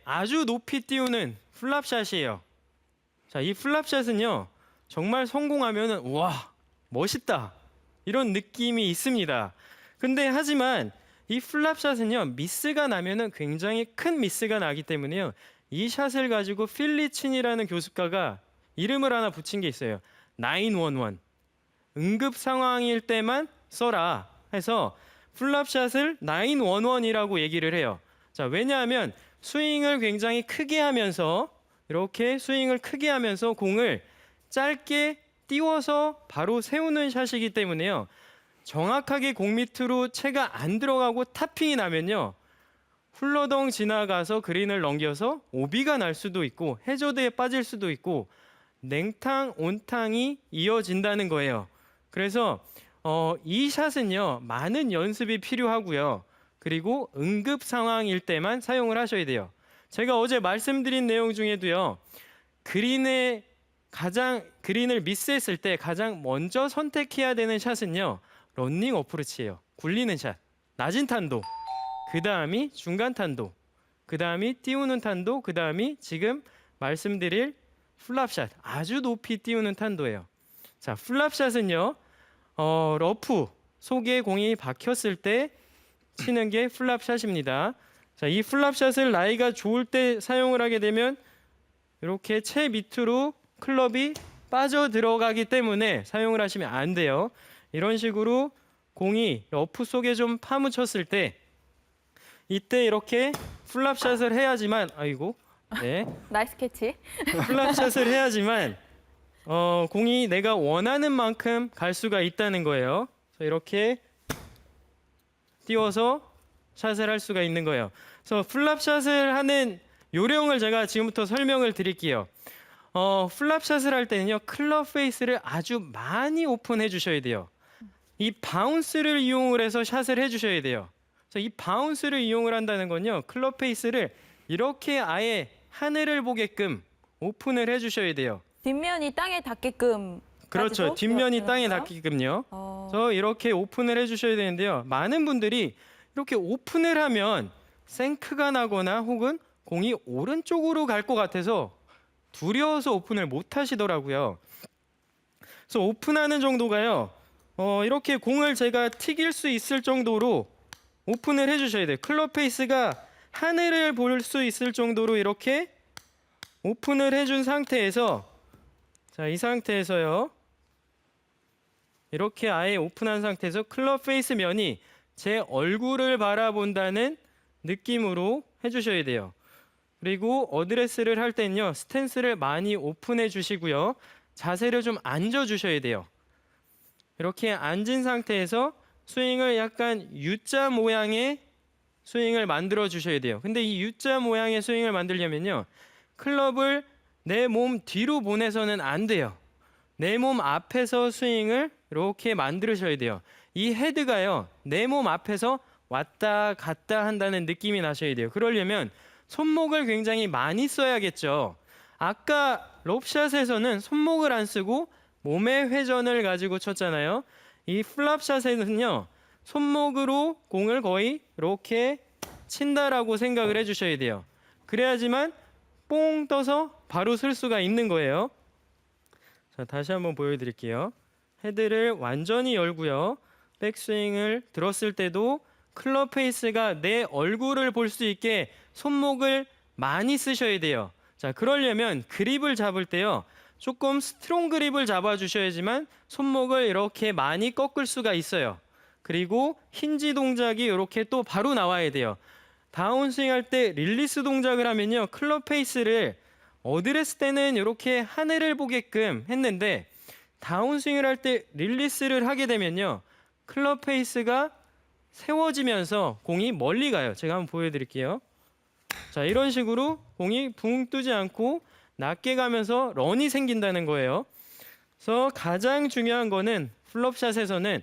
아주 높이 띄우는 플랍샷이에요. 자, 이 플랍샷은요, 정말 성공하면은 와, 멋있다, 이런 느낌이 있습니다. 근데 하지만 이 플랍샷은요, 미스가 나면은 굉장히 큰 미스가 나기 때문에요, 이 샷을 가지고 필리친이라는 교수가가 이름을 하나 붙인 게 있어요. 911. 응급 상황일 때만 써라 해서 플랍샷을 911이라고 얘기를 해요. 자, 왜냐하면 스윙을 굉장히 크게 하면서, 이렇게 스윙을 크게 하면서 공을 짧게 띄워서 바로 세우는 샷이기 때문에요, 정확하게 공 밑으로 채가 안 들어가고 탑핑이 나면요, 훌러덩 지나가서 그린을 넘겨서 오비가 날 수도 있고 해저드에 빠질 수도 있고 냉탕 온탕이 이어진다는 거예요. 그래서 이 샷은요, 많은 연습이 필요하고요, 그리고 응급 상황일 때만 사용을 하셔야 돼요. 제가 어제 말씀드린 내용 중에도요, 그린을 미스했을 때 가장 먼저 선택해야 되는 샷은요, 런닝 어프로치예요. 굴리는 샷, 낮은 탄도, 그 다음이 중간 탄도, 그 다음이 띄우는 탄도, 그 다음이 지금 말씀드릴 플랍샷, 아주 높이 띄우는 탄도예요. 자, 플랍샷은요, 러프 속에 공이 박혔을 때 치는 게 플랍샷입니다. 자, 이 플랍샷을 나이가 좋을 때 사용을 하게 되면 이렇게 채 밑으로 클럽이 빠져 들어가기 때문에 사용을 하시면 안 돼요. 이런 식으로 공이 러프 속에 좀 파묻혔을 때, 이때 이렇게 플랍샷을 해야지만, 아이고, 네, 나이스 캐치. 플랍샷을 해야지만 공이 내가 원하는 만큼 갈 수가 있다는 거예요. 이렇게 띄워서 샷을 할 수가 있는 거예요. 그래서 플랍샷을 하는 요령을 제가 지금부터 설명을 드릴게요. 플랍샷을 할 때는요, 클럽 페이스를 아주 많이 오픈해 주셔야 돼요. 이 바운스를 이용을 해서 샷을 해 주셔야 돼요. 그래서 이 바운스를 이용을 한다는 건요, 클럽 페이스를 이렇게 아예 하늘을 보게끔 오픈을 해 주셔야 돼요. 뒷면이 땅에 닿게끔. 그렇죠. 뒷면이 땅에 닿게끔요. 그래서 이렇게 오픈을 해 주셔야 되는데요, 많은 분들이 이렇게 오픈을 하면 생크가 나거나 혹은 공이 오른쪽으로 갈 것 같아서 두려워서 오픈을 못 하시더라고요. 그래서 오픈하는 정도가요, 이렇게 공을 제가 튀길 수 있을 정도로 오픈을 해 주셔야 돼요. 클럽 페이스가 하늘을 볼 수 있을 정도로 이렇게 오픈을 해준 상태에서, 자, 이 상태에서요, 이렇게 아예 오픈한 상태에서 클럽 페이스 면이 제 얼굴을 바라본다는 느낌으로 해주셔야 돼요. 그리고 어드레스를 할 때는요, 스탠스를 많이 오픈해 주시고요, 자세를 좀 앉아 주셔야 돼요. 이렇게 앉은 상태에서 스윙을 약간 U자 모양의 스윙을 만들어 주셔야 돼요. 근데 이 U자 모양의 스윙을 만들려면요, 클럽을 내 몸 뒤로 보내서는 안 돼요. 내 몸 앞에서 스윙을 이렇게 만드셔야 돼요. 이 헤드가요, 내 몸 앞에서 왔다 갔다 한다는 느낌이 나셔야 돼요. 그러려면 손목을 굉장히 많이 써야겠죠. 아까 롭샷에서는 손목을 안 쓰고 몸의 회전을 가지고 쳤잖아요. 이 플랍샷에는요, 손목으로 공을 거의 이렇게 친다라고 생각을 해주셔야 돼요. 그래야지만 뽕 떠서 바로 쓸 수가 있는 거예요. 자, 다시 한번 보여드릴게요. 헤드를 완전히 열고요, 백스윙을 들었을 때도 클럽 페이스가 내 얼굴을 볼 수 있게 손목을 많이 쓰셔야 돼요. 자, 그러려면 그립을 잡을 때요, 조금 스트롱 그립을 잡아 주셔야지만 손목을 이렇게 많이 꺾을 수가 있어요. 그리고 힌지 동작이 이렇게 또 바로 나와야 돼요. 다운스윙 할 때 릴리스 동작을 하면요, 클럽 페이스를 어드레스 때는 이렇게 하늘을 보게끔 했는데, 다운스윙을 할 때 릴리스를 하게 되면요, 클럽 페이스가 세워지면서 공이 멀리 가요. 제가 한번 보여드릴게요. 자, 이런 식으로 공이 붕 뜨지 않고 낮게 가면서 런이 생긴다는 거예요. 그래서 가장 중요한 거는 플롭샷에서는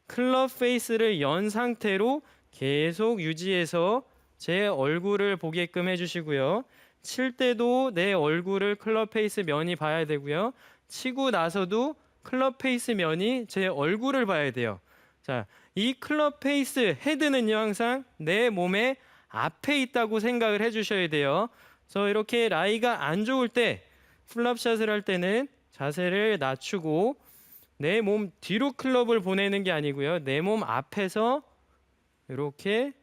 클럽 페이스를 연 상태로 계속 유지해서 제 얼굴을 보게끔 해주시고요. 칠 때도 내 얼굴을 클럽 페이스 면이 봐야 되고요, 치고 나서도 클럽 페이스 면이 제 얼굴을 봐야 돼요. 자, 이 클럽 페이스 헤드는요, 항상 내 몸의 앞에 있다고 생각을 해주셔야 돼요. 그래서 이렇게 라이가 안 좋을 때 플랍샷을 할 때는 자세를 낮추고 내 몸 뒤로 클럽을 보내는 게 아니고요. 내 몸 앞에서 이렇게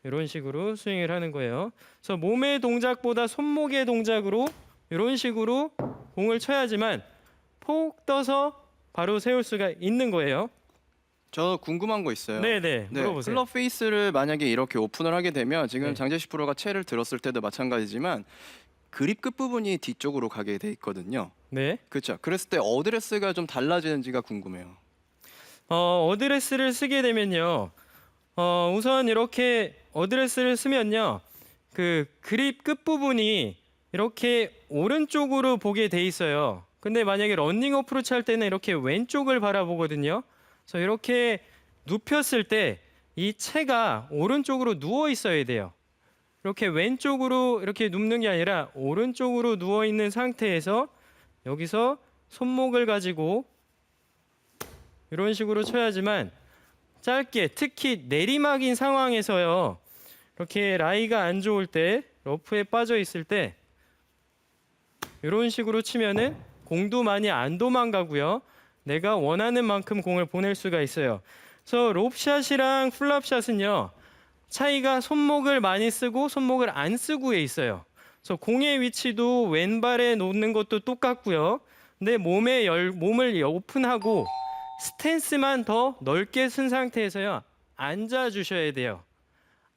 이런 식으로 스윙을 하는 거예요. 그래서 몸의 동작보다 손목의 동작으로 이런 식으로 공을 쳐야지만 폭 떠서 바로 세울 수가 있는 거예요. 저 궁금한 거 있어요. 네네, 물어보세요. 클럽 페이스를 만약에 이렇게 오픈을 하게 되면 지금 네. 장재식 프로가 채를 들었을 때도 마찬가지지만 그립 끝 부분이 뒤쪽으로 가게 돼 있거든요. 네. 그렇죠. 그랬을 때 어드레스가 좀 달라지는지가 궁금해요. 어드레스를 쓰게 되면요. 우선 이렇게 어드레스를 쓰면요. 그 그립 끝 부분이 이렇게 오른쪽으로 보게 돼 있어요. 근데 만약에 런닝 어프로치 할 때는 이렇게 왼쪽을 바라보거든요. 그래서 이렇게 눕혔을 때 이 채가 오른쪽으로 누워 있어야 돼요. 이렇게 왼쪽으로 이렇게 눕는 게 아니라 오른쪽으로 누워 있는 상태에서 여기서 손목을 가지고 이런 식으로 쳐야지만 짧게 특히 내리막인 상황에서요. 이렇게 라이가 안 좋을 때 러프에 빠져 있을 때 이런 식으로 치면은 공도 많이 안 도망가고요. 내가 원하는 만큼 공을 보낼 수가 있어요. 그래서 롭샷이랑 플랍샷은요. 차이가 손목을 많이 쓰고 손목을 안 쓰고에 있어요. 그래서 공의 위치도 왼발에 놓는 것도 똑같고요. 내 몸을 오픈하고 스탠스만 더 넓게 쓴 상태에서요. 앉아 주셔야 돼요.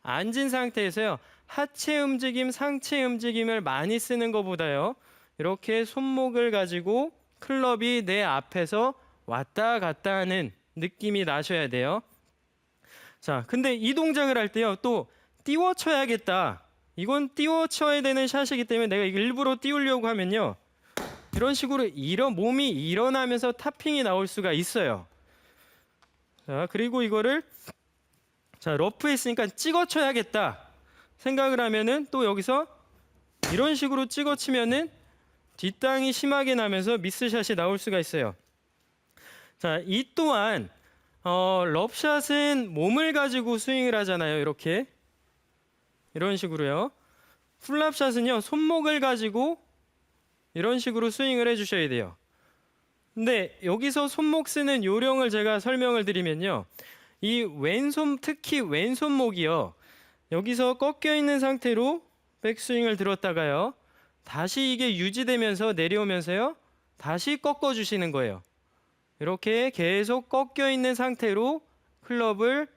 앉은 상태에서요. 하체 움직임, 상체 움직임을 많이 쓰는 것보다요. 이렇게 손목을 가지고 클럽이 내 앞에서 왔다 갔다 하는 느낌이 나셔야 돼요. 자, 근데 이 동작을 할 때요. 또 띄워 쳐야겠다. 이건 띄워 쳐야 되는 샷이기 때문에 내가 일부러 띄우려고 하면요. 이런 식으로 몸이 일어나면서 탑핑이 나올 수가 있어요. 자, 그리고 이거를 자, 러프에 있으니까 찍어 쳐야겠다 생각을 하면은 또 여기서 이런 식으로 찍어 치면은 뒷땅이 심하게 나면서 미스샷이 나올 수가 있어요. 자, 이 또한 럽샷은 몸을 가지고 스윙을 하잖아요. 이런 식으로요. 플랍샷은요, 손목을 가지고 이런 식으로 스윙을 해주셔야 돼요. 근데 여기서 손목 쓰는 요령을 제가 설명을 드리면요. 이 왼손, 특히 왼손목이요. 여기서 꺾여 있는 상태로 백스윙을 들었다가요. 다시 이게 유지되면서 내려오면서요. 다시 꺾어 주시는 거예요. 이렇게 계속 꺾여 있는 상태로 클럽을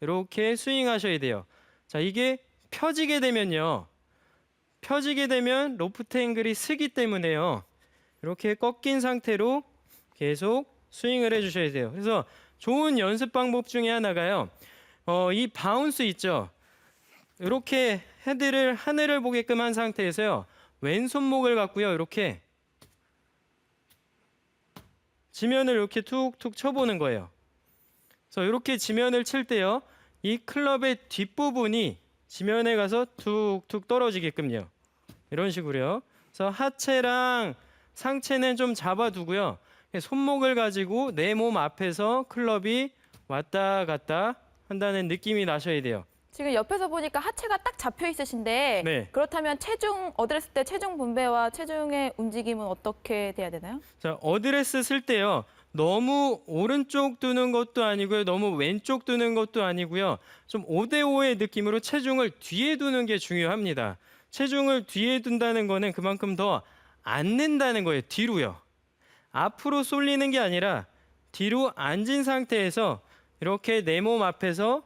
이렇게 스윙하셔야 돼요. 자, 이게 펴지게 되면요. 펴지게 되면 로프트 앵글이 쓰기 때문에요. 이렇게 꺾인 상태로 계속 스윙을 해주셔야 돼요. 그래서 좋은 연습 방법 중에 하나가요. 이 바운스 있죠. 이렇게 헤드를 하늘을 보게끔 한 상태에서요. 왼손목을 갖고요. 이렇게 지면을 이렇게 툭툭 쳐보는 거예요. 그래서 이렇게 지면을 칠 때요. 이 클럽의 뒷부분이 지면에 가서 툭툭 떨어지게끔요. 이런 식으로요. 그래서 하체랑 상체는 좀 잡아두고요. 손목을 가지고 내 몸 앞에서 클럽이 왔다 갔다 한다는 느낌이 나셔야 돼요. 지금 옆에서 보니까 하체가 딱 잡혀 있으신데 네. 그렇다면 어드레스 때 체중 분배와 체중의 움직임은 어떻게 돼야 되나요? 자, 어드레스 쓸 때요. 너무 오른쪽 두는 것도 아니고요. 너무 왼쪽 두는 것도 아니고요. 좀 5대5의 느낌으로 체중을 뒤에 두는 게 중요합니다. 체중을 뒤에 둔다는 거는 그만큼 더 앉는다는 거예요. 뒤로요. 앞으로 쏠리는 게 아니라 뒤로 앉은 상태에서 이렇게 내 몸 앞에서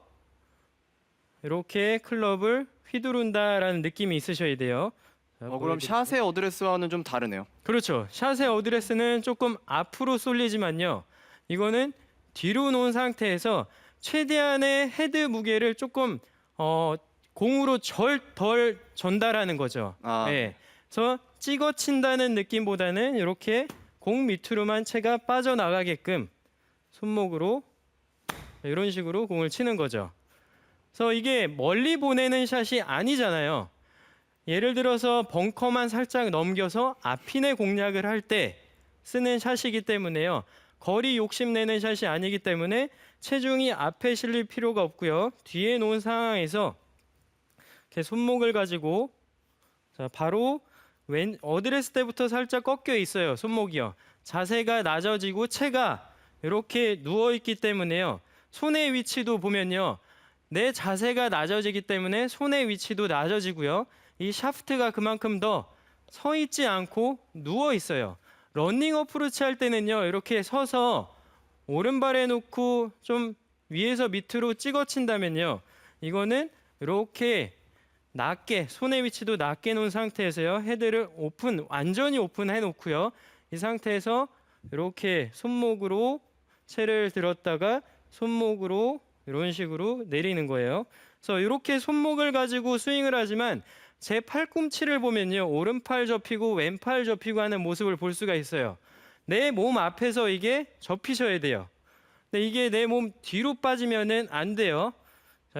이렇게 클럽을 휘두른다라는 느낌이 있으셔야 돼요. 자, 그럼 샷의 어드레스와는 좀 다르네요. 그렇죠. 샷의 어드레스는 조금 앞으로 쏠리지만요. 이거는 뒤로 놓은 상태에서 최대한의 헤드 무게를 조금 공으로 덜 전달하는 거죠. 아, 네. 그래서 찍어 친다는 느낌보다는 이렇게 공 밑으로만 채가 빠져나가게끔 손목으로 이런 식으로 공을 치는 거죠. 그래서 이게 멀리 보내는 샷이 아니잖아요. 예를 들어서 벙커만 살짝 넘겨서 앞핀에 공략을 할 때 쓰는 샷이기 때문에요. 거리 욕심내는 샷이 아니기 때문에 체중이 앞에 실릴 필요가 없고요. 뒤에 놓은 상황에서 이렇게 손목을 가지고 자, 바로 왼 어드레스 때부터 살짝 꺾여 있어요. 손목이요. 자세가 낮아지고 체가 이렇게 누워 있기 때문에요. 손의 위치도 보면요. 내 자세가 낮아지기 때문에 손의 위치도 낮아지고요. 이 샤프트가 그만큼 더 서 있지 않고 누워 있어요. 러닝 어프로치 할 때는요. 이렇게 서서 오른발에 놓고 좀 위에서 밑으로 찍어친다면요. 이거는 이렇게 낮게 손의 위치도 낮게 놓은 상태에서요. 헤드를 완전히 오픈해 놓고요. 이 상태에서 이렇게 손목으로 채를 들었다가 손목으로 이런 식으로 내리는 거예요. 그래서 이렇게 손목을 가지고 스윙을 하지만 제 팔꿈치를 보면요. 오른팔 접히고 왼팔 접히고 하는 모습을 볼 수가 있어요. 내 몸 앞에서 이게 접히셔야 돼요. 근데 이게 내 몸 뒤로 빠지면은 안 돼요.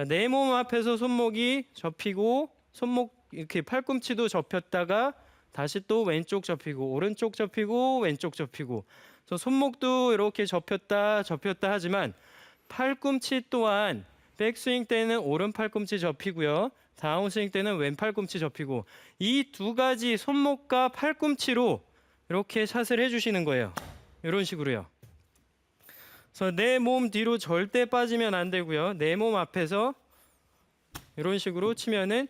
내 몸 앞에서 손목이 접히고 손목 이렇게 팔꿈치도 접혔다가 다시 또 왼쪽 접히고 오른쪽 접히고 왼쪽 접히고 그래서 손목도 이렇게 접혔다 하지만 팔꿈치 또한 백스윙 때는 오른 팔꿈치 접히고요. 다운스윙 때는 왼 팔꿈치 접히고 이 두 가지 손목과 팔꿈치로 이렇게 샷을 해주시는 거예요. 이런 식으로요. 그래서 내 몸 뒤로 절대 빠지면 안 되고요. 내 몸 앞에서 이런 식으로 치면은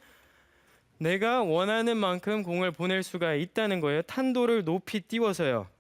내가 원하는 만큼 공을 보낼 수가 있다는 거예요. 탄도를 높이 띄워서요.